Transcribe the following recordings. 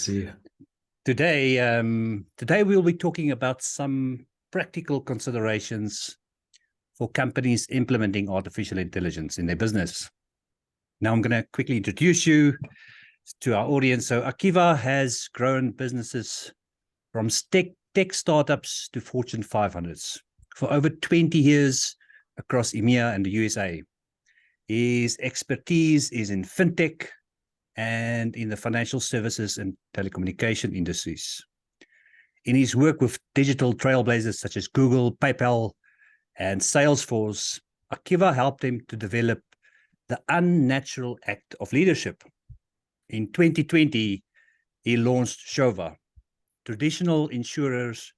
see you. Today we'll be talking about some practical considerations for companies implementing artificial intelligence in their business. Now I'm going to quickly introduce you to our audience. So Akiva has grown businesses from tech startups to Fortune 500s for over 20 years across EMEA and the USA. His expertise is in fintech and in the financial services and telecommunication industries. In his work with digital trailblazers such as Google, PayPal, and Salesforce, Akiva helped him to develop the unnatural act of leadership. In 2020, he launched Shova. Traditional insurers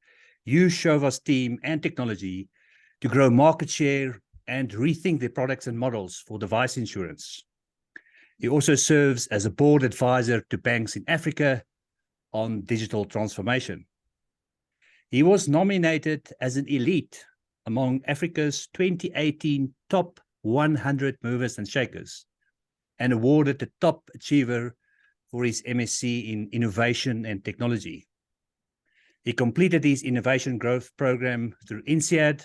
use Shova's team and technology to grow market share and rethink their products and models for device insurance. He also serves as a board advisor to banks in Africa on digital transformation. He was nominated as an elite among Africa's 2018 top 100 movers and shakers and awarded the top achiever for his MSc in innovation and technology. He completed his innovation growth program through INSEAD,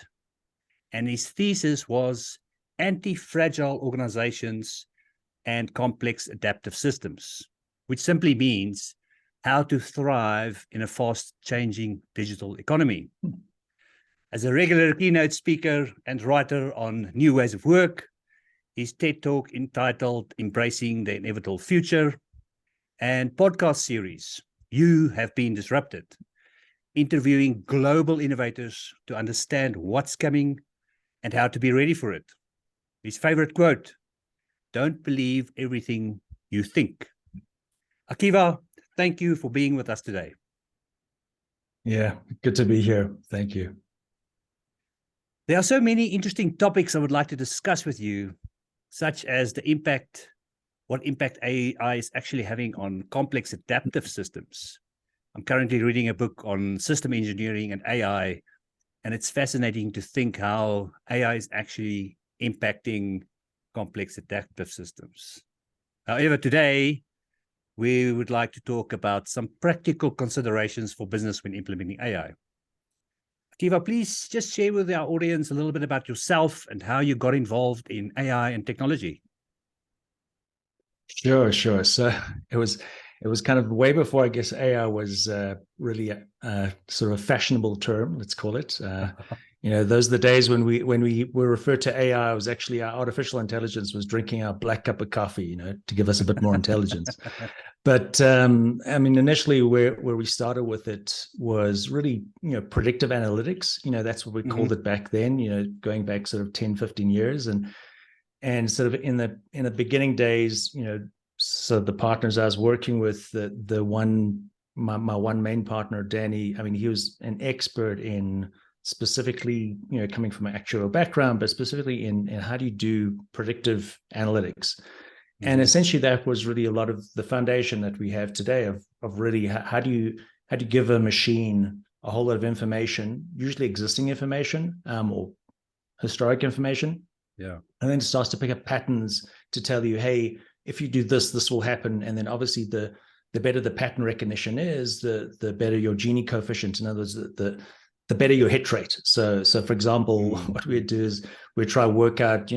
and his thesis was anti-fragile organizations and complex adaptive systems, which simply means how to thrive in a fast-changing digital economy. As a regular keynote speaker and writer on new ways of work, his TED Talk entitled Embracing the Inevitable Future and podcast series, You Have Been Disrupted, interviewing global innovators to understand what's coming and how to be ready for it. His favorite quote, "Don't believe everything you think." Akiva, thank you for being with us today. Yeah, good to be here. Thank you. There are so many interesting topics I would like to discuss with you, such as what impact AI is actually having on complex adaptive systems. I'm currently reading a book on system engineering and AI, and it's fascinating to think how AI is actually impacting complex adaptive systems. However, today, we would like to talk about some practical considerations for business when implementing AI. Akiva, please just share with our audience a little bit about yourself and how you got involved in AI and technology. Sure. So it was kind of way before, I guess, AI was really a sort of fashionable term, let's call it. Those are the days when we were referred to AI, it was actually our artificial intelligence was drinking our black cup of coffee, to give us a bit more intelligence. But initially where we started with it was really, predictive analytics. That's what we called it back then, going back sort of 10, 15 years. And sort of in the beginning days, so the partners I was working with, my one main partner, Danny, he was an expert in specifically, coming from an actuarial background, but specifically in how do you do predictive analytics. And essentially that was really a lot of the foundation that we have today of really how do you give a machine a whole lot of information, usually existing information or historic information. Yeah. And then it starts to pick up patterns to tell you, hey, if you do this, this will happen. And then obviously the better the pattern recognition is, the better your Gini coefficient. In other words, the better your hit rate. So for example, what we do is we try to work out,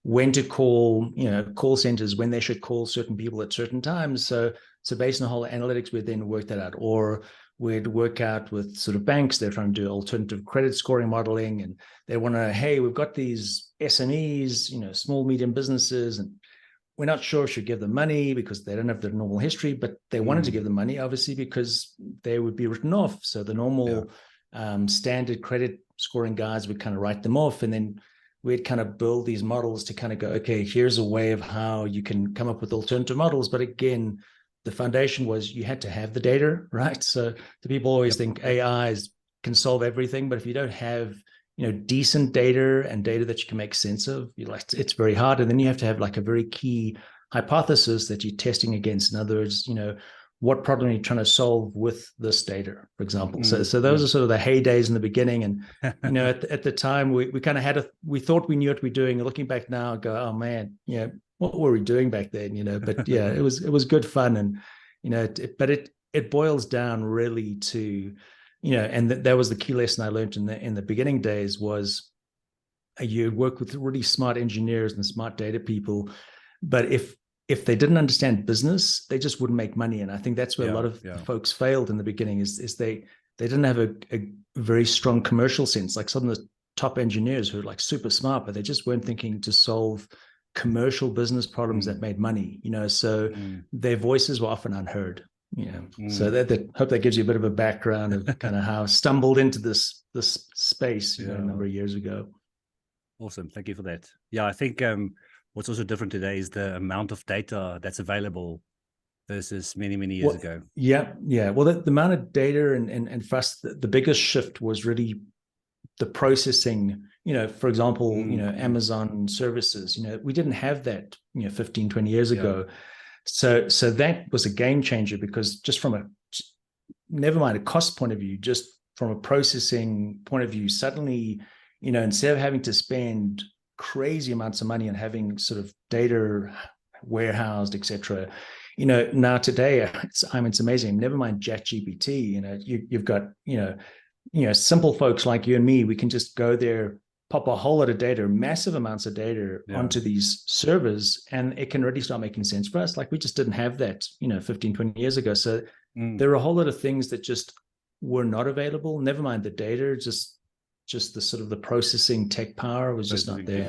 when to call, call centers, when they should call certain people at certain times. So based on the whole analytics, we then work that out. Or we'd work out with sort of banks, they're trying to do alternative credit scoring modeling, and they want to, hey, we've got these SMEs, small, medium businesses, and we're not sure if we should give them money because they don't have their normal history, but they wanted to give them money, obviously, because they would be written off. So the normal standard credit scoring guides would kind of write them off. And then we'd kind of build these models to kind of go, okay, here's a way of how you can come up with alternative models. But again, the foundation was you had to have the data, right? So the people always think AI can solve everything, but if you don't have, decent data and data that you can make sense of, it's very hard. And then you have to have like a very key hypothesis that you're testing against. In other words, what problem are you trying to solve with this data, for example? So those are sort of the heydays in the beginning. And, at the time we kind of we thought we knew what we're doing. Looking back now, I go, oh man, what were we doing back then? But yeah, it was good fun. And, but it boils down really to, and that was the key lesson I learned in the beginning days was you work with really smart engineers and smart data people, but if they didn't understand business, they just wouldn't make money. And I think that's where a lot of the folks failed in the beginning is they didn't have a very strong commercial sense. Like some of the top engineers who are like super smart, but they just weren't thinking to solve commercial business problems that made money, so their voices were often unheard. So that hope that gives you a bit of a background of kind of how I stumbled into this space a number of years ago. Awesome. Thank you for that. Yeah, I think what's also different today is the amount of data that's available versus many years ago. Yeah. Well, the amount of data and for us, the biggest shift was really the processing. For example, Amazon services. We didn't have that 15, 20 years ago. So that was a game changer because just from never mind a cost point of view, just from a processing point of view, suddenly, instead of having to spend crazy amounts of money on having sort of data warehoused, etc. Now today, it's amazing. Never mind ChatGPT. You've got simple folks like you and me. We can just go there, pop a whole lot of data, massive amounts of data onto these servers, and it can really start making sense for us. Like we just didn't have that, 15, 20 years ago. So there are a whole lot of things that just were not available. Never mind the data, just the sort of the processing tech power was just not there.